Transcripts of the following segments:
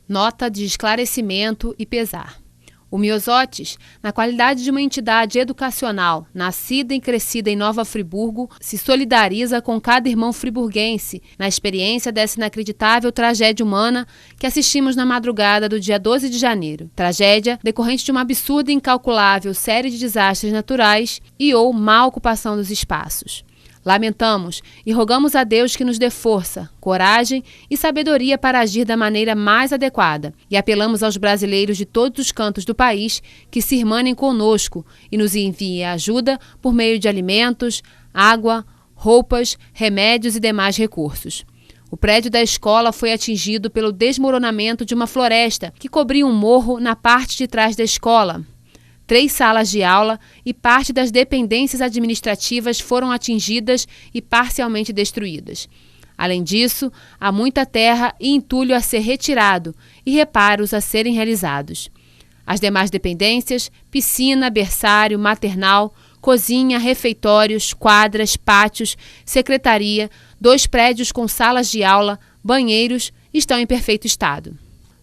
Nota de esclarecimento e pesar. O Myosotis, na qualidade de uma entidade educacional, nascida e crescida em Nova Friburgo, se solidariza com cada irmão friburguense na experiência dessa inacreditável tragédia humana que assistimos na madrugada do dia 12 de janeiro. Tragédia decorrente de uma absurda e incalculável série de desastres naturais e ou má ocupação dos espaços. Lamentamos e rogamos a Deus que nos dê força, coragem e sabedoria para agir da maneira mais adequada. E apelamos aos brasileiros de todos os cantos do país que se irmanem conosco e nos enviem ajuda por meio de alimentos, água, roupas, remédios e demais recursos. O prédio da escola foi atingido pelo desmoronamento de uma floresta que cobria um morro na parte de trás da escola. 3 salas de aula e parte das dependências administrativas foram atingidas e parcialmente destruídas. Além disso, há muita terra e entulho a ser retirado e reparos a serem realizados. As demais dependências, piscina, berçário, maternal, cozinha, refeitórios, quadras, pátios, secretaria, 2 prédios com salas de aula, banheiros, estão em perfeito estado.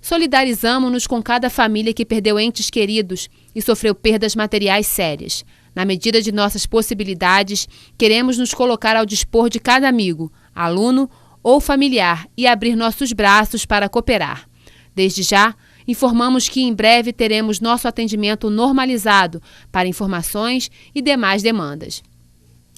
Solidarizamo-nos com cada família que perdeu entes queridos e sofreu perdas materiais sérias. Na medida de nossas possibilidades, queremos nos colocar ao dispor de cada amigo, aluno ou familiar e abrir nossos braços para cooperar. Desde já, informamos que em breve teremos nosso atendimento normalizado para informações e demais demandas.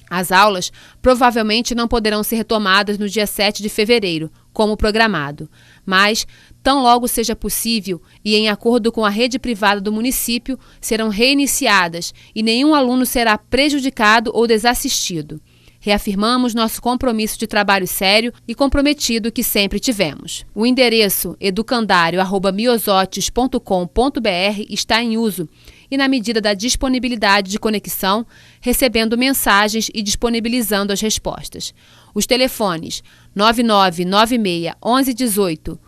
As aulas provavelmente não poderão ser retomadas no dia 7 de fevereiro, como programado, mas, tão logo seja possível e em acordo com a rede privada do município, serão reiniciadas e nenhum aluno será prejudicado ou desassistido. Reafirmamos nosso compromisso de trabalho sério e comprometido que sempre tivemos. O endereço educandario@myosotis.com.br está em uso e, na medida da disponibilidade de conexão, recebendo mensagens e disponibilizando as respostas. Os telefones 9996 1118,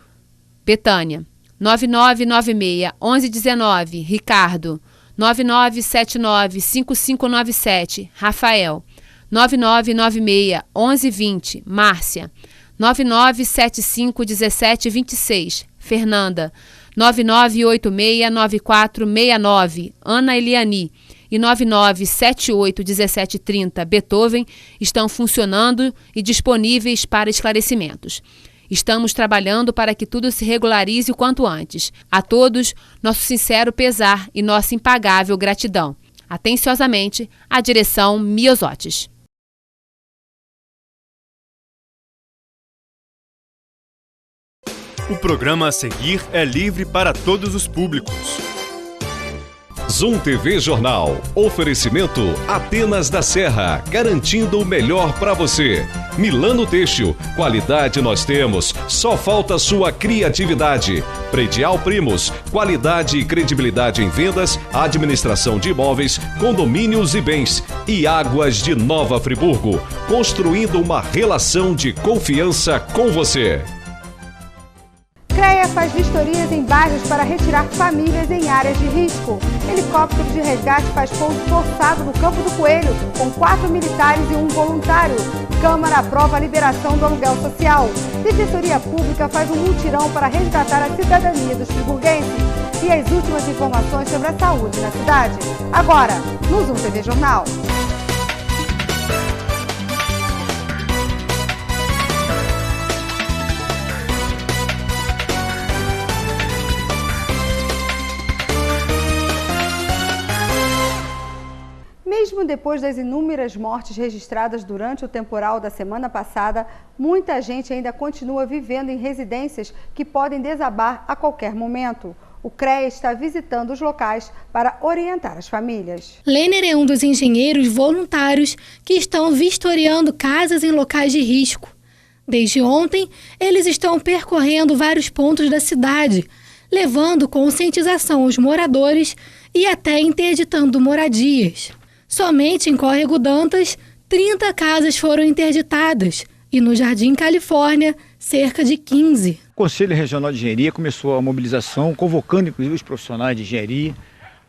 Betânia, 9996 1119, Ricardo, 9979 5597, Rafael, 9996 1120, Márcia, 9975 1726, Fernanda, 9986 9469, Ana Eliani e 9978 1730, Beethoven, estão funcionando e disponíveis para esclarecimentos. Estamos trabalhando para que tudo se regularize o quanto antes. A todos, nosso sincero pesar e nossa impagável gratidão. Atenciosamente, a direção Myosotis. O programa a seguir é livre para todos os públicos. Zoom TV Jornal. Oferecimento Atenas da Serra, garantindo o melhor para você. Milano Têxtil, qualidade nós temos, só falta sua criatividade. Predial Primos, qualidade e credibilidade em vendas, administração de imóveis, condomínios e bens. E Águas de Nova Friburgo, construindo uma relação de confiança com você. CREA faz vistorias em bairros para retirar famílias em áreas de risco. Helicóptero de resgate faz pouso forçado no Campo do Coelho, com 4 militares e 1 voluntário. Câmara aprova a liberação do aluguel social. Defensoria Pública faz um mutirão para resgatar a cidadania dos friburguenses. E as últimas informações sobre a saúde na cidade. Agora, no Zoom TV Jornal. Mesmo depois das inúmeras mortes registradas durante o temporal da semana passada, muita gente ainda continua vivendo em residências que podem desabar a qualquer momento. O CREA está visitando os locais para orientar as famílias. Lêner é um dos engenheiros voluntários que estão vistoriando casas em locais de risco. Desde ontem, eles estão percorrendo vários pontos da cidade, levando conscientização aos moradores e até interditando moradias. Somente em Córrego Dantas, 30 casas foram interditadas e no Jardim Califórnia, cerca de 15. O Conselho Regional de Engenharia começou a mobilização, convocando inclusive os profissionais de engenharia,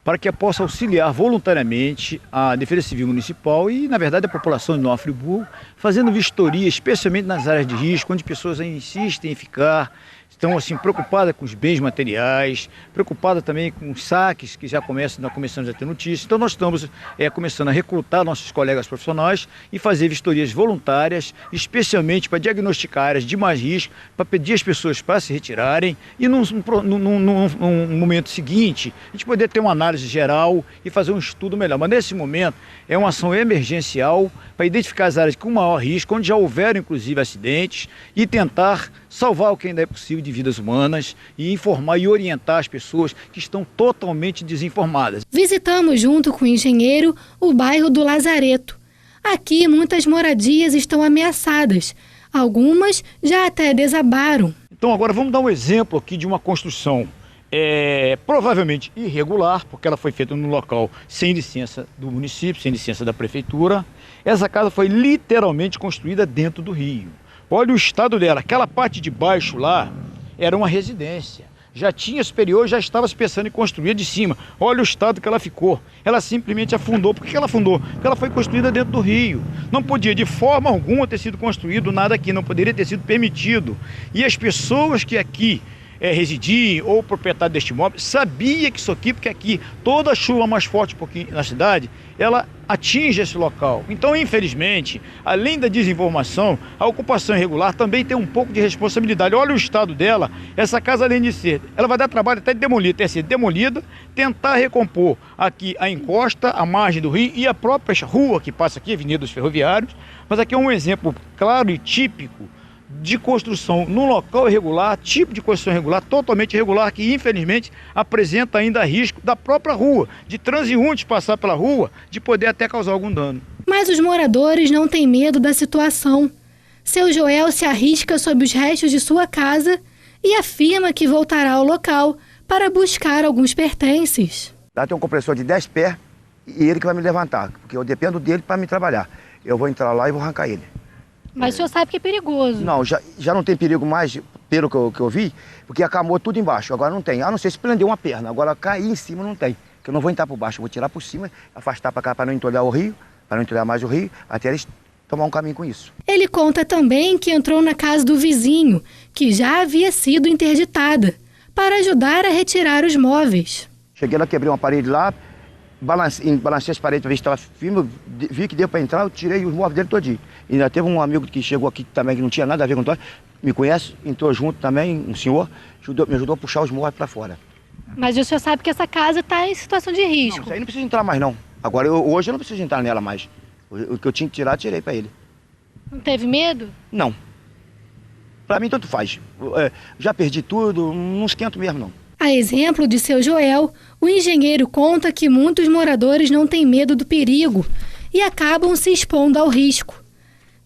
para que possa auxiliar voluntariamente a Defesa Civil Municipal e, na verdade, a população de Nova Friburgo, fazendo vistoria, especialmente nas áreas de risco, onde pessoas insistem em ficar, estão assim preocupadas com os bens materiais, preocupadas também com os saques que já começamos a ter notícias. Então nós estamos começando a recrutar nossos colegas profissionais e fazer vistorias voluntárias, especialmente para diagnosticar áreas de mais risco, para pedir às pessoas para se retirarem e num momento seguinte a gente poder ter uma análise geral e fazer um estudo melhor. Mas nesse momento é uma ação emergencial para identificar as áreas com maior risco, onde já houveram inclusive acidentes, e tentar salvar o que ainda é possível de vidas humanas e informar e orientar as pessoas que estão totalmente desinformadas. Visitamos junto com o engenheiro o bairro do Lazareto. Aqui muitas moradias estão ameaçadas, algumas já até desabaram. Então agora vamos dar um exemplo aqui de uma construção provavelmente irregular, porque ela foi feita num local sem licença do município, sem licença da prefeitura. Essa casa foi literalmente construída dentro do rio. Olha o estado dela, aquela parte de baixo lá era uma residência. Já tinha superior, já estava se pensando em construir de cima. Olha o estado que ela ficou. Ela simplesmente afundou. Por que ela afundou? Porque ela foi construída dentro do rio. Não podia de forma alguma ter sido construído nada aqui, não poderia ter sido permitido. E as pessoas que aqui residiam ou proprietário deste imóvel sabia que isso aqui, porque aqui toda chuva mais forte um pouquinho na cidade, ela atinge esse local. Então, infelizmente, além da desinformação, a ocupação irregular também tem um pouco de responsabilidade. Olha o estado dela, essa casa além de ser, ela vai dar trabalho até de demolir, ter sido demolida, tentar recompor aqui a encosta, a margem do rio e a própria rua que passa aqui, Avenida dos Ferroviários. Mas aqui é um exemplo claro e típico de construção num local irregular, tipo de construção irregular, totalmente irregular, que infelizmente apresenta ainda risco da própria rua, de transeuntes passar pela rua, de poder até causar algum dano. Mas os moradores não têm medo da situação. Seu Joel se arrisca sob os restos de sua casa e afirma que voltará ao local para buscar alguns pertences. Lá tem um compressor de 10 pés e ele que vai me levantar, porque eu dependo dele para me trabalhar. Eu vou entrar lá e vou arrancar ele. Mas o senhor sabe que é perigoso. Não, já não tem perigo mais, pelo que eu vi, porque acamou tudo embaixo. Agora não tem. A não ser se prender uma perna. Agora cair em cima não tem. Porque eu não vou entrar por baixo, eu vou tirar por cima, afastar para cá para não entulhar o rio, para não entulhar mais o rio, até eles tomar um caminho com isso. Ele conta também que entrou na casa do vizinho, que já havia sido interditada, para ajudar a retirar os móveis. Cheguei lá, quebrei uma parede lá, balancei as paredes para ver se estava firme, vi que deu para entrar, eu tirei os móveis dele todinho. E ainda teve um amigo que chegou aqui também, que não tinha nada a ver com o Antônio, me conhece, entrou junto também, um senhor, me ajudou a puxar os móveis para fora. Mas o senhor sabe que essa casa está em situação de risco. Não, isso aí não precisa entrar mais não. Agora, hoje eu não preciso entrar nela mais. O que eu tinha que tirar, tirei para ele. Não teve medo? Não. Para mim, tanto faz. Já perdi tudo, não esquento mesmo não. A exemplo de seu Joel, o engenheiro conta que muitos moradores não têm medo do perigo e acabam se expondo ao risco.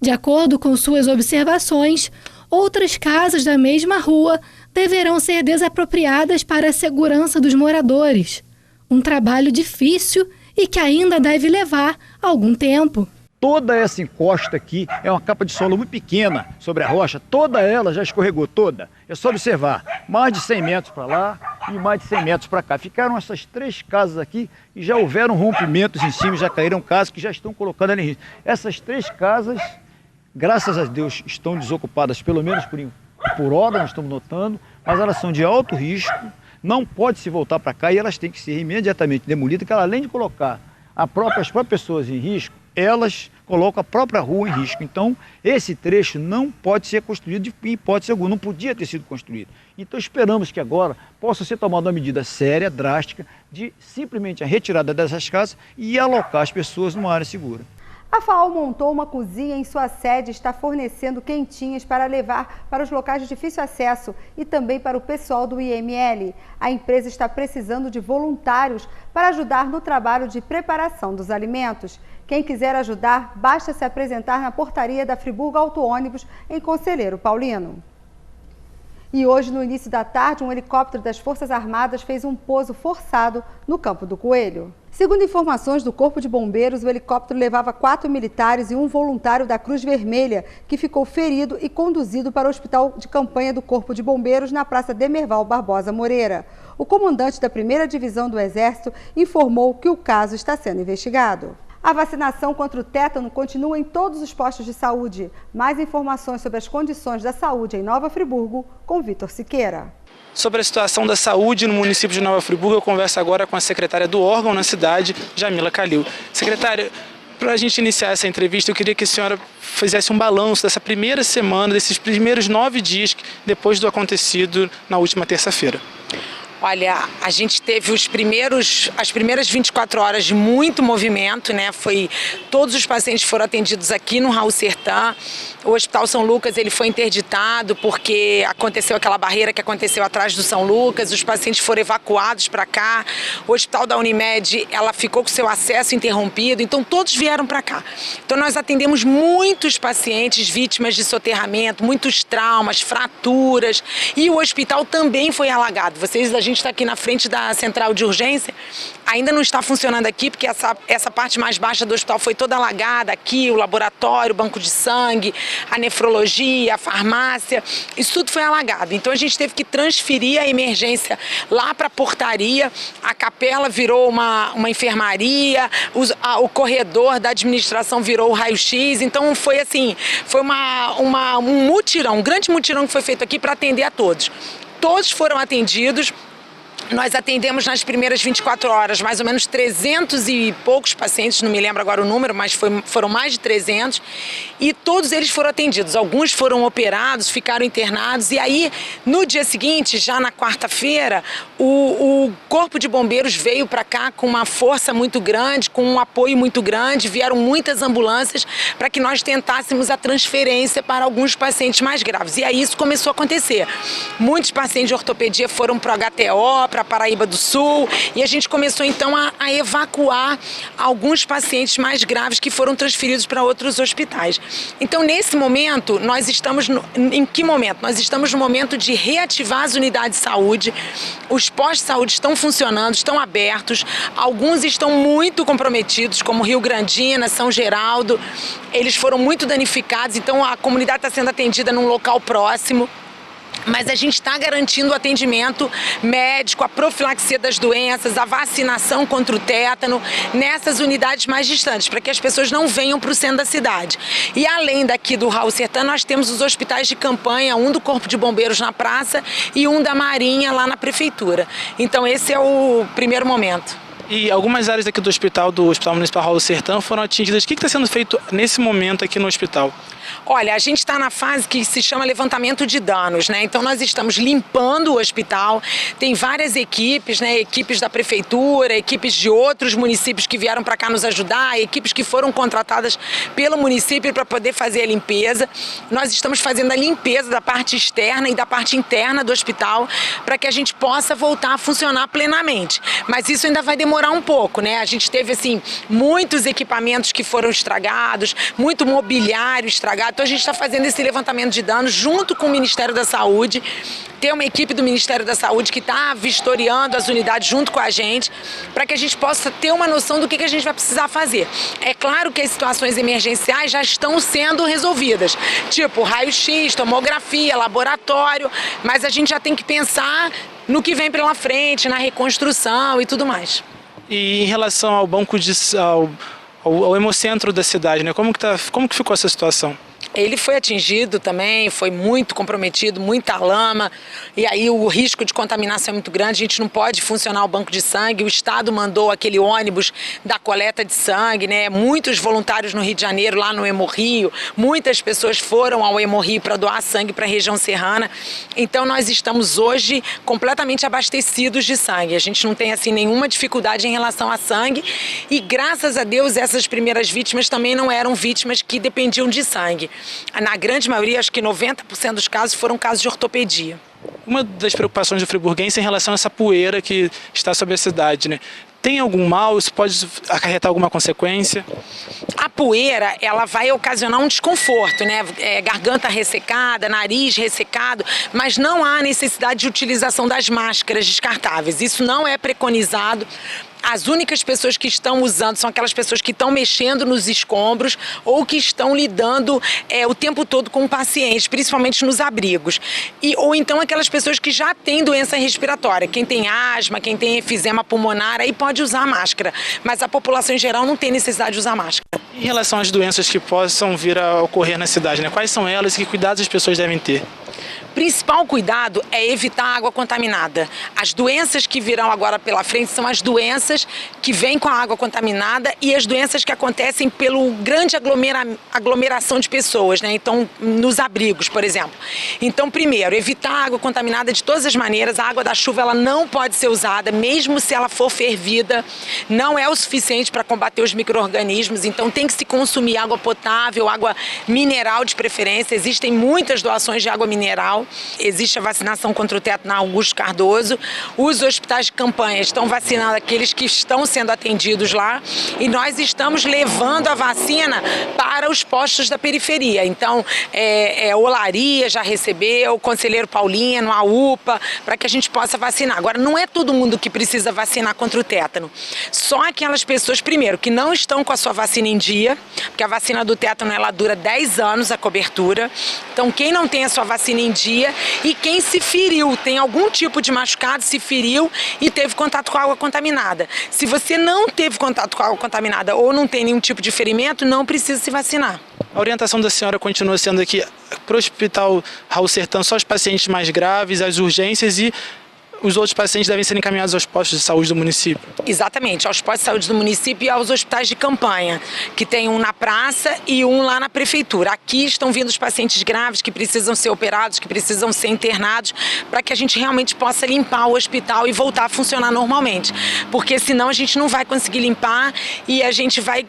De acordo com suas observações, outras casas da mesma rua deverão ser desapropriadas para a segurança dos moradores. Um trabalho difícil e que ainda deve levar algum tempo. Toda essa encosta aqui é uma capa de solo muito pequena sobre a rocha, toda ela já escorregou, toda. É só observar, mais de 100 metros para lá e mais de 100 metros para cá. Ficaram essas 3 casas aqui e já houveram rompimentos em cima, já caíram casas que já estão colocando ali em risco. Essas 3 casas, graças a Deus, estão desocupadas, pelo menos por hora, nós estamos notando, mas elas são de alto risco, não pode se voltar para cá e elas têm que ser imediatamente demolidas, porque ela, além de colocar as próprias pessoas em risco, elas colocam a própria rua em risco. Então, esse trecho não pode ser construído de hipótese alguma, não podia ter sido construído. Então, esperamos que agora possa ser tomada uma medida séria, drástica, de simplesmente a retirada dessas casas e alocar as pessoas numa área segura. A FAO montou uma cozinha em sua sede e está fornecendo quentinhas para levar para os locais de difícil acesso e também para o pessoal do IML. A empresa está precisando de voluntários para ajudar no trabalho de preparação dos alimentos. Quem quiser ajudar, basta se apresentar na portaria da Friburgo Auto Ônibus, em Conselheiro Paulino. E hoje, no início da tarde, um helicóptero das Forças Armadas fez um pouso forçado no Campo do Coelho. Segundo informações do Corpo de Bombeiros, o helicóptero levava 4 militares e um voluntário da Cruz Vermelha, que ficou ferido e conduzido para o Hospital de Campanha do Corpo de Bombeiros, na Praça Demerval Barbosa Moreira. O comandante da 1ª Divisão do Exército informou que o caso está sendo investigado. A vacinação contra o tétano continua em todos os postos de saúde. Mais informações sobre as condições da saúde em Nova Friburgo, com Vitor Siqueira. Sobre a situação da saúde no município de Nova Friburgo, eu converso agora com a secretária do órgão na cidade, Jamila Calil. Secretária, para a gente iniciar essa entrevista, eu queria que a senhora fizesse um balanço dessa primeira semana, desses primeiros 9 dias depois do acontecido na última terça-feira. Olha, a gente teve as primeiras 24 horas de muito movimento, né? Todos os pacientes foram atendidos aqui no Raul Sertã. O Hospital São Lucas ele foi interditado porque aconteceu aquela barreira que aconteceu atrás do São Lucas. Os pacientes foram evacuados para cá. O Hospital da Unimed, ela ficou com seu acesso interrompido. Então todos vieram para cá. Então nós atendemos muitos pacientes vítimas de soterramento, muitos traumas, fraturas. E o hospital também foi alagado. A gente está aqui na frente da central de urgência, ainda não está funcionando aqui porque essa parte mais baixa do hospital foi toda alagada, aqui o laboratório, o banco de sangue, a nefrologia, a farmácia, isso tudo foi alagado. Então a gente teve que transferir a emergência lá para a portaria, a capela virou uma enfermaria, o corredor da administração virou o raio-x, então foi assim, foi um mutirão, um grande mutirão que foi feito aqui para atender a todos. Todos foram atendidos. Nós atendemos nas primeiras 24 horas mais ou menos 300 e poucos pacientes, não me lembro agora o número, mas foram mais de 300, e todos eles foram atendidos. Alguns foram operados, ficaram internados, e aí no dia seguinte, já na quarta-feira, o Corpo de Bombeiros veio para cá com uma força muito grande, com um apoio muito grande, vieram muitas ambulâncias para que nós tentássemos a transferência para alguns pacientes mais graves. E aí isso começou a acontecer. Muitos pacientes de ortopedia foram para o HTO, para Paraíba do Sul, e a gente começou então a evacuar alguns pacientes mais graves que foram transferidos para outros hospitais. Então nesse momento, nós estamos em que momento? Nós estamos no momento de reativar as unidades de saúde, os postos de saúde estão funcionando, estão abertos, alguns estão muito comprometidos, como Rio Grandina, São Geraldo, eles foram muito danificados, então a comunidade está sendo atendida num local próximo. Mas a gente está garantindo o atendimento médico, a profilaxia das doenças, a vacinação contra o tétano nessas unidades mais distantes, para que as pessoas não venham para o centro da cidade. E além daqui do Raul Sertã, nós temos os hospitais de campanha, um do Corpo de Bombeiros na praça e um da Marinha lá na Prefeitura. Então esse é o primeiro momento. E algumas áreas aqui do Hospital Municipal Raul Sertã foram atingidas. O que está sendo feito nesse momento aqui no hospital? Olha, a gente está na fase que se chama levantamento de danos, né? Então nós estamos limpando o hospital, tem várias equipes, né? Equipes da prefeitura, equipes de outros municípios que vieram para cá nos ajudar, equipes que foram contratadas pelo município para poder fazer a limpeza. Nós estamos fazendo a limpeza da parte externa e da parte interna do hospital para que a gente possa voltar a funcionar plenamente. Mas isso ainda vai demorar um pouco, né? A gente teve, assim, muitos equipamentos que foram estragados, muito mobiliário estragado. Então a gente está fazendo esse levantamento de danos junto com o Ministério da Saúde. Tem uma equipe do Ministério da Saúde que está vistoriando as unidades junto com a gente, para que a gente possa ter uma noção do que a gente vai precisar fazer. É claro que as situações emergenciais já estão sendo resolvidas, tipo raio-x, tomografia, laboratório, mas a gente já tem que pensar no que vem pela frente, na reconstrução e tudo mais. E em relação ao banco ao hemocentro da cidade, né? Como que ficou essa situação? Ele foi atingido também, foi muito comprometido, muita lama, e aí o risco de contaminação é muito grande, a gente não pode funcionar o banco de sangue, o Estado mandou aquele ônibus da coleta de sangue, né? Muitos voluntários no Rio de Janeiro, lá no Hemorrio, muitas pessoas foram ao Hemorrio para doar sangue para a região serrana, então nós estamos hoje completamente abastecidos de sangue, a gente não tem assim nenhuma dificuldade em relação a sangue, e graças a Deus essas primeiras vítimas também não eram vítimas que dependiam de sangue. Na grande maioria, acho que 90% dos casos foram casos de ortopedia. Uma das preocupações do friburguense é em relação a essa poeira que está sobre a cidade, né? Tem algum mal? Isso pode acarretar alguma consequência? A poeira, ela vai ocasionar um desconforto, né? Garganta ressecada, nariz ressecado, mas não há necessidade de utilização das máscaras descartáveis. Isso não é preconizado. As únicas pessoas que estão usando são aquelas pessoas que estão mexendo nos escombros ou que estão lidando o tempo todo com pacientes, principalmente nos abrigos. Ou então aquelas pessoas que já têm doença respiratória. Quem tem asma, quem tem efizema pulmonar, aí pode usar máscara. Mas a população em geral não tem necessidade de usar máscara. Em relação às doenças que possam vir a ocorrer na cidade, né? Quais são elas e que cuidados as pessoas devem ter? O principal cuidado é evitar água contaminada. As doenças que virão agora pela frente são as doenças que vêm com a água contaminada e as doenças que acontecem pelo grande aglomeração de pessoas, né? Então, nos abrigos, por exemplo. Então, primeiro, evitar a água contaminada de todas as maneiras. A água da chuva ela não pode ser usada, mesmo se ela for fervida. Não é o suficiente para combater os micro-organismos. Então, tem que se consumir água potável, água mineral de preferência. Existem muitas doações de água mineral. Existe a vacinação contra o tétano na Augusto Cardoso. Os hospitais de campanha estão vacinando aqueles que estão sendo atendidos lá e nós estamos levando a vacina para os postos da periferia. Então, Olaria já recebeu, o Conselheiro Paulino, a UPA, para que a gente possa vacinar. Agora, não é todo mundo que precisa vacinar contra o tétano. Só aquelas pessoas, primeiro, que não estão com a sua vacina em dia, porque a vacina do tétano ela dura 10 anos a cobertura. Então, quem não tem a sua vacina em dia e quem se feriu, tem algum tipo de machucado, se feriu e teve contato com água contaminada. Se você não teve contato com água contaminada ou não tem nenhum tipo de ferimento, não precisa se vacinar. A orientação da senhora continua sendo aqui para o Hospital Raul Sertã só os pacientes mais graves, as urgências e os outros pacientes devem ser encaminhados aos postos de saúde do município? Exatamente, aos postos de saúde do município e aos hospitais de campanha, que tem um na praça e um lá na prefeitura. Aqui estão vindo os pacientes graves que precisam ser operados, que precisam ser internados, para que a gente realmente possa limpar o hospital e voltar a funcionar normalmente. Porque senão a gente não vai conseguir limpar e a gente vai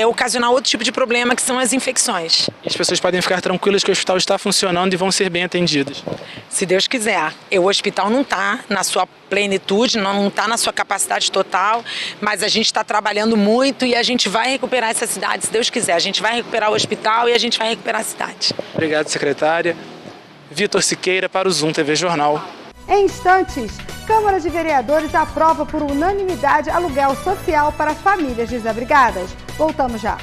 ocasionar outro tipo de problema, que são as infecções. E as pessoas podem ficar tranquilas que o hospital está funcionando e vão ser bem atendidas? Se Deus quiser. O hospital não está na sua plenitude, não está na sua capacidade total, mas a gente está trabalhando muito e a gente vai recuperar essa cidade, se Deus quiser. A gente vai recuperar o hospital e a gente vai recuperar a cidade. Obrigado, secretária. Vitor Siqueira para o Zoom TV Jornal. Em instantes, Câmara de Vereadores aprova por unanimidade aluguel social para famílias desabrigadas. Voltamos já.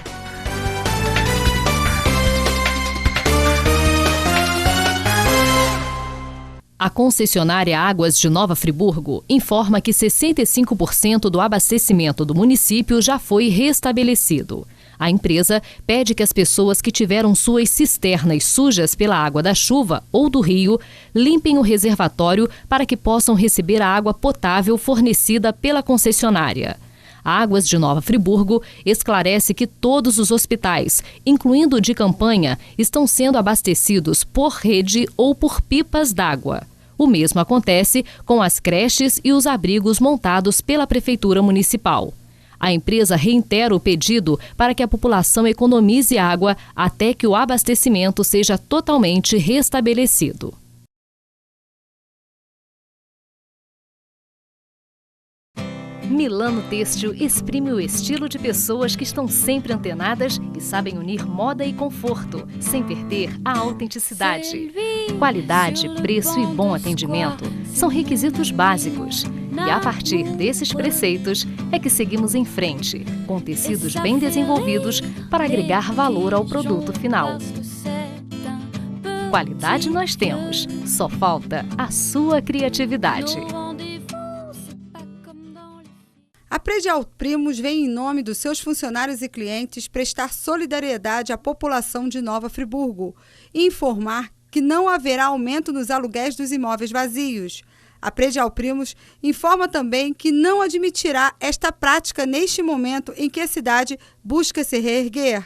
A concessionária Águas de Nova Friburgo informa que 65% do abastecimento do município já foi restabelecido. A empresa pede que as pessoas que tiveram suas cisternas sujas pela água da chuva ou do rio limpem o reservatório para que possam receber a água potável fornecida pela concessionária. A Águas de Nova Friburgo esclarece que todos os hospitais, incluindo o de campanha, estão sendo abastecidos por rede ou por pipas d'água. O mesmo acontece com as creches e os abrigos montados pela Prefeitura Municipal. A empresa reitera o pedido para que a população economize água até que o abastecimento seja totalmente restabelecido. Milano Têxtil exprime o estilo de pessoas que estão sempre antenadas e sabem unir moda e conforto, sem perder a autenticidade. Qualidade, preço e bom atendimento são requisitos básicos. E a partir desses preceitos é que seguimos em frente, com tecidos bem desenvolvidos para agregar valor ao produto final. Qualidade nós temos, só falta a sua criatividade. A Predial Primos vem em nome dos seus funcionários e clientes prestar solidariedade à população de Nova Friburgo e informar que não haverá aumento nos aluguéis dos imóveis vazios. A Predial Primos informa também que não admitirá esta prática neste momento em que a cidade busca se reerguer.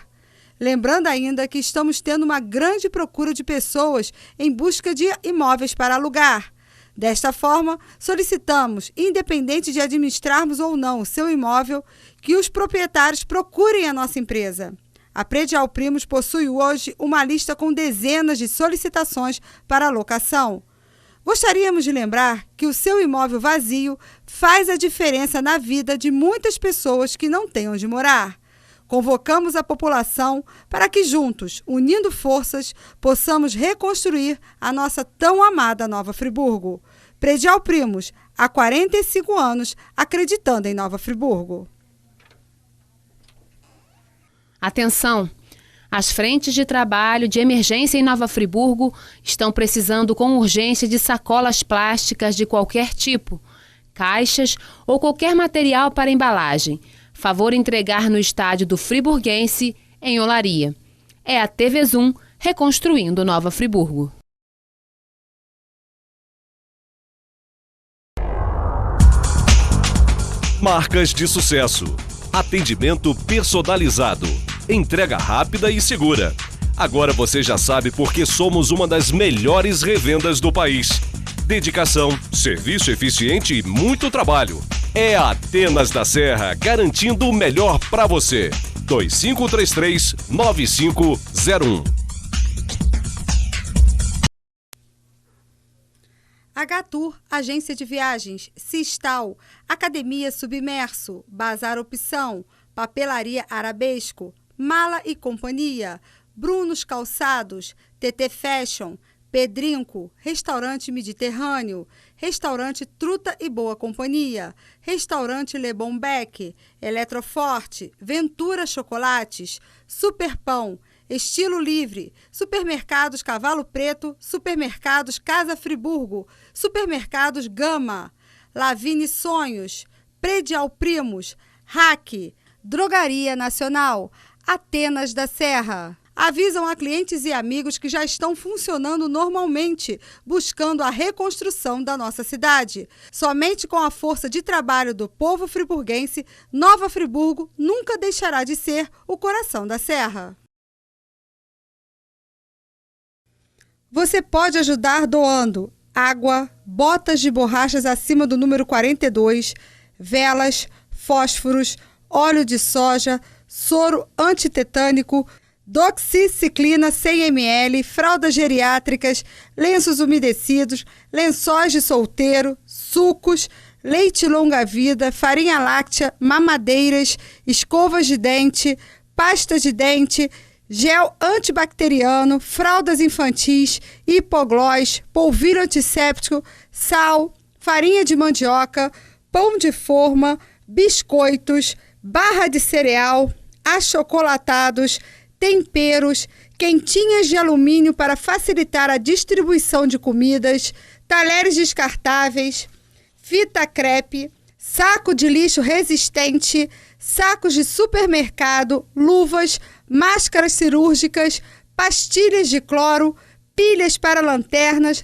Lembrando ainda que estamos tendo uma grande procura de pessoas em busca de imóveis para alugar. Desta forma, solicitamos, independente de administrarmos ou não o seu imóvel, que os proprietários procurem a nossa empresa. A Predial Primos possui hoje uma lista com dezenas de solicitações para locação. Gostaríamos de lembrar que o seu imóvel vazio faz a diferença na vida de muitas pessoas que não têm onde morar. Convocamos a população para que juntos, unindo forças, possamos reconstruir a nossa tão amada Nova Friburgo. Predial Primos, há 45 anos, acreditando em Nova Friburgo. Atenção! As frentes de trabalho de emergência em Nova Friburgo estão precisando com urgência de sacolas plásticas de qualquer tipo, caixas ou qualquer material para embalagem. Favor entregar no estádio do Friburguense, em Olaria. É a TV Zoom reconstruindo Nova Friburgo. Marcas de sucesso. Atendimento personalizado. Entrega rápida e segura. Agora você já sabe por que somos uma das melhores revendas do país. Dedicação, serviço eficiente e muito trabalho. É a Atenas da Serra, garantindo o melhor para você. 2533-9501. H-Tour, Agência de Viagens, Sistal, Academia Submerso, Bazar Opção, Papelaria Arabesco, Mala e Companhia, Brunos Calçados, TT Fashion, Pedrinco, Restaurante Mediterrâneo, Restaurante Truta e Boa Companhia, Restaurante Le Bon Bec, Eletroforte, Ventura Chocolates, Superpão, Estilo Livre, Supermercados Cavalo Preto, Supermercados Casa Friburgo, Supermercados Gama, Lavine Sonhos, Predial Primos, Hack, Drogaria Nacional, Atenas da Serra. Avisam a clientes e amigos que já estão funcionando normalmente, buscando a reconstrução da nossa cidade. Somente com a força de trabalho do povo friburguense, Nova Friburgo nunca deixará de ser o coração da Serra. Você pode ajudar doando água, botas de borrachas acima do número 42, velas, fósforos, óleo de soja, soro antitetânico, doxiciclina 100 ml, fraldas geriátricas, lenços umedecidos, lençóis de solteiro, sucos, leite longa-vida, farinha láctea, mamadeiras, escovas de dente, pasta de dente, gel antibacteriano, fraldas infantis, hipoglós, polvilho antisséptico, sal, farinha de mandioca, pão de forma, biscoitos, barra de cereal, achocolatados, temperos, quentinhas de alumínio para facilitar a distribuição de comidas, talheres descartáveis, fita crepe, saco de lixo resistente, sacos de supermercado, luvas, máscaras cirúrgicas, pastilhas de cloro, pilhas para lanternas,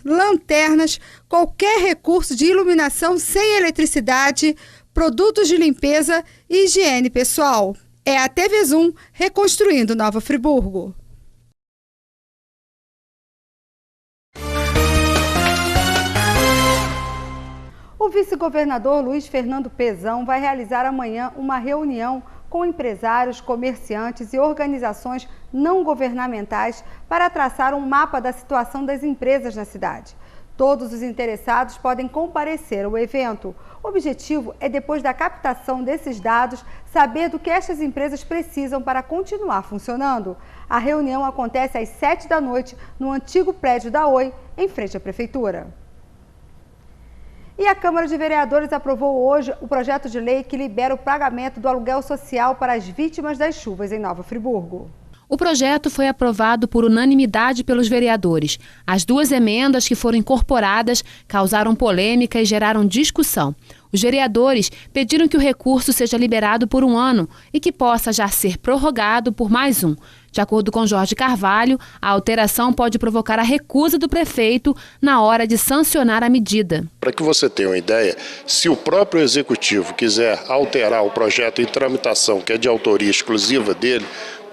qualquer recurso de iluminação sem eletricidade, produtos de limpeza e higiene pessoal. É a TV Zoom reconstruindo Nova Friburgo. O vice-governador Luiz Fernando Pezão vai realizar amanhã uma reunião com empresários, comerciantes e organizações não governamentais para traçar um mapa da situação das empresas na cidade. Todos os interessados podem comparecer ao evento. O objetivo é, depois da captação desses dados, saber do que estas empresas precisam para continuar funcionando. A reunião acontece às 7 da noite no antigo prédio da Oi, em frente à Prefeitura. E a Câmara de Vereadores aprovou hoje o projeto de lei que libera o pagamento do aluguel social para as vítimas das chuvas em Nova Friburgo. O projeto foi aprovado por unanimidade pelos vereadores. As duas emendas que foram incorporadas causaram polêmica e geraram discussão. Os vereadores pediram que o recurso seja liberado por 1 ano e que possa já ser prorrogado por mais 1. De acordo com Jorge Carvalho, a alteração pode provocar a recusa do prefeito na hora de sancionar a medida. Para que você tenha uma ideia, se o próprio executivo quiser alterar o projeto em tramitação, que é de autoria exclusiva dele,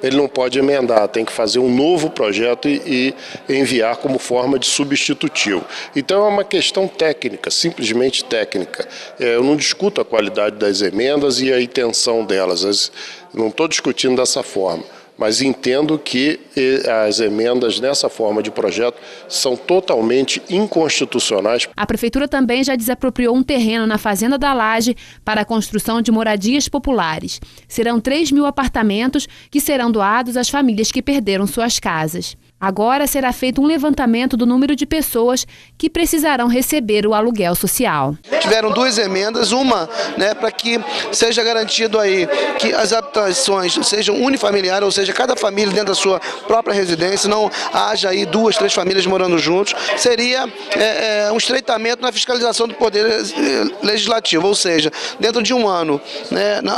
ele não pode emendar, tem que fazer um novo projeto e enviar como forma de substitutivo. Então é uma questão técnica, simplesmente técnica. Eu não discuto a qualidade das emendas e a intenção delas, não estou discutindo dessa forma. mas entendo que as emendas nessa forma de projeto são totalmente inconstitucionais. A Prefeitura também já desapropriou um terreno na Fazenda da Laje para a construção de moradias populares. Serão 3.000 apartamentos que serão doados às famílias que perderam suas casas. Agora será feito um levantamento do número de pessoas que precisarão receber o aluguel social. Tiveram 2 emendas, uma para que seja garantido aí que as habitações sejam unifamiliares, ou seja, cada família dentro da sua própria residência, não haja aí 2, 3 famílias morando juntos. Seria um estreitamento na fiscalização do poder legislativo, ou seja, dentro de um ano,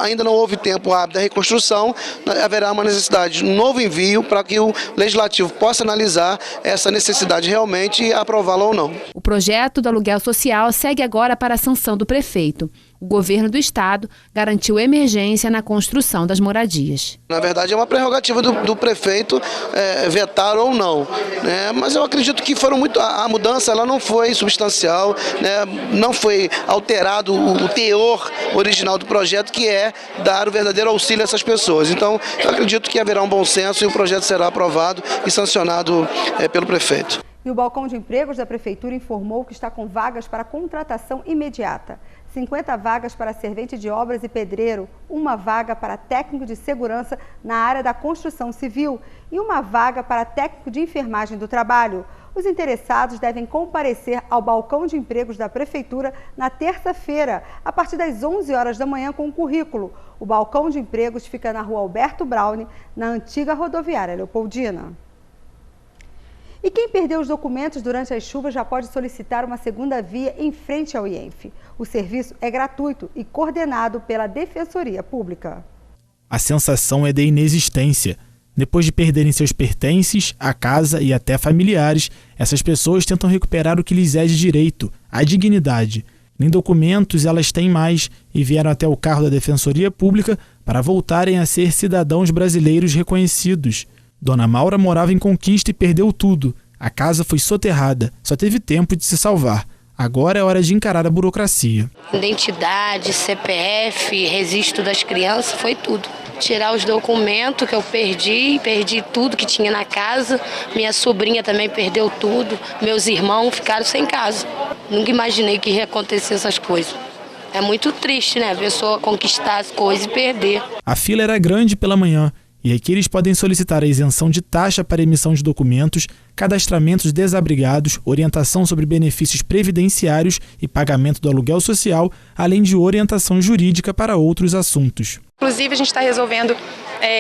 ainda não houve tempo hábil da reconstrução, haverá uma necessidade de um novo envio para que o legislativo possa analisar essa necessidade realmente e aprová-la ou não. O projeto do aluguel social segue agora para a sanção do prefeito. O governo do estado garantiu emergência na construção das moradias. Na verdade, é uma prerrogativa do prefeito vetar ou não, mas eu acredito que a mudança ela não foi substancial, não foi alterado o teor original do projeto, que é dar o verdadeiro auxílio a essas pessoas. Então, eu acredito que haverá um bom senso e o projeto será aprovado e sancionado pelo prefeito. E o Balcão de Empregos da Prefeitura informou que está com vagas para contratação imediata. 50 vagas para servente de obras e pedreiro, 1 vaga para técnico de segurança na área da construção civil e 1 vaga para técnico de enfermagem do trabalho. Os interessados devem comparecer ao Balcão de Empregos da Prefeitura na terça-feira, a partir das 11 horas da manhã, com o currículo. O Balcão de Empregos fica na Rua Alberto Braune, na antiga rodoviária Leopoldina. E quem perdeu os documentos durante as chuvas já pode solicitar uma segunda via em frente ao IENF. O serviço é gratuito e coordenado pela Defensoria Pública. A sensação é de inexistência. Depois de perderem seus pertences, a casa e até familiares, essas pessoas tentam recuperar o que lhes é de direito, a dignidade. Nem documentos elas têm mais e vieram até o carro da Defensoria Pública para voltarem a ser cidadãos brasileiros reconhecidos. Dona Maura morava em Conquista e perdeu tudo. A casa foi soterrada, só teve tempo de se salvar. Agora é hora de encarar a burocracia. Identidade, CPF, registro das crianças, foi tudo. Tirar os documentos que eu perdi tudo que tinha na casa. Minha sobrinha também perdeu tudo. Meus irmãos ficaram sem casa. Nunca imaginei que ia acontecer essas coisas. É muito triste, né? A pessoa conquistar as coisas e perder. A fila era grande pela manhã. E aqui eles podem solicitar a isenção de taxa para emissão de documentos, cadastramentos desabrigados, orientação sobre benefícios previdenciários e pagamento do aluguel social, além de orientação jurídica para outros assuntos. Inclusive, a gente está resolvendo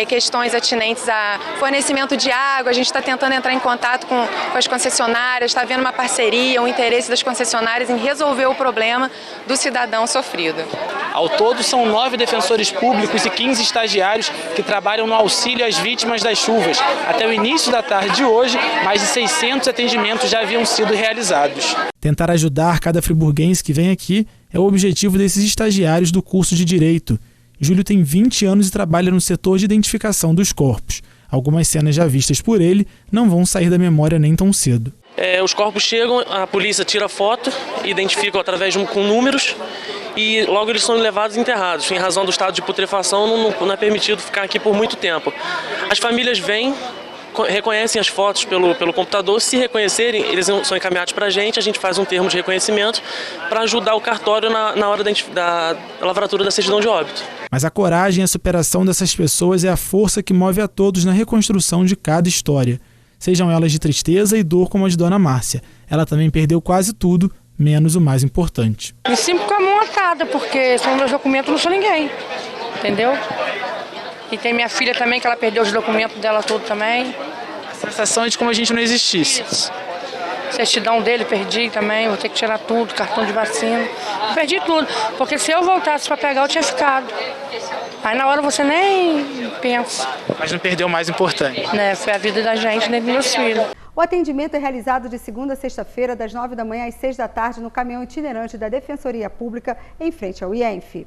questões atinentes a fornecimento de água, a gente está tentando entrar em contato com as concessionárias, está havendo uma parceria, um interesse das concessionárias em resolver o problema do cidadão sofrido. Ao todo, são 9 defensores públicos e 15 estagiários que trabalham no auxílio às vítimas das chuvas. Até o início da tarde de hoje, mais de 600 atendimentos já haviam sido realizados. Tentar ajudar cada friburguense que vem aqui é o objetivo desses estagiários do curso de Direito. Júlio tem 20 anos e trabalha no setor de identificação dos corpos. Algumas cenas já vistas por ele não vão sair da memória nem tão cedo. Os corpos chegam, a polícia tira foto, identificam através com números e logo eles são levados e enterrados. Em razão do estado de putrefação, não é permitido ficar aqui por muito tempo. As famílias vêm, reconhecem as fotos pelo computador. Se reconhecerem, eles são encaminhados para a gente faz um termo de reconhecimento para ajudar o cartório na hora da lavratura da certidão de óbito. Mas a coragem e a superação dessas pessoas é a força que move a todos na reconstrução de cada história. Sejam elas de tristeza e dor como a de Dona Márcia. Ela também perdeu quase tudo, menos o mais importante. Me sinto com a mão atada, porque sem meus documentos não sou ninguém, entendeu? E tem minha filha também, que ela perdeu os documentos dela tudo também. A sensação é de como a gente não existisse. Certidão dele, perdi também, vou ter que tirar tudo, cartão de vacina. Perdi tudo, porque se eu voltasse para pegar, eu tinha ficado. Aí na hora você nem pensa. Mas não perdeu o mais importante. Foi a vida da gente, nem dos meus filhos. O atendimento é realizado de segunda a sexta-feira, das 9 da manhã às 6 da tarde, no caminhão itinerante da Defensoria Pública, em frente ao IENF.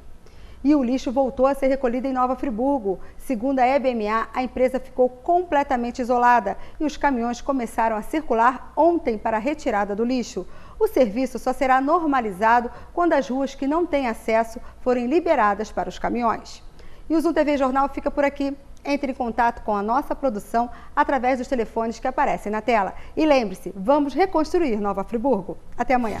E o lixo voltou a ser recolhido em Nova Friburgo. Segundo a EBMA, a empresa ficou completamente isolada e os caminhões começaram a circular ontem para a retirada do lixo. O serviço só será normalizado quando as ruas que não têm acesso forem liberadas para os caminhões. E o Zoom TV Jornal fica por aqui. Entre em contato com a nossa produção através dos telefones que aparecem na tela. E lembre-se, vamos reconstruir Nova Friburgo. Até amanhã.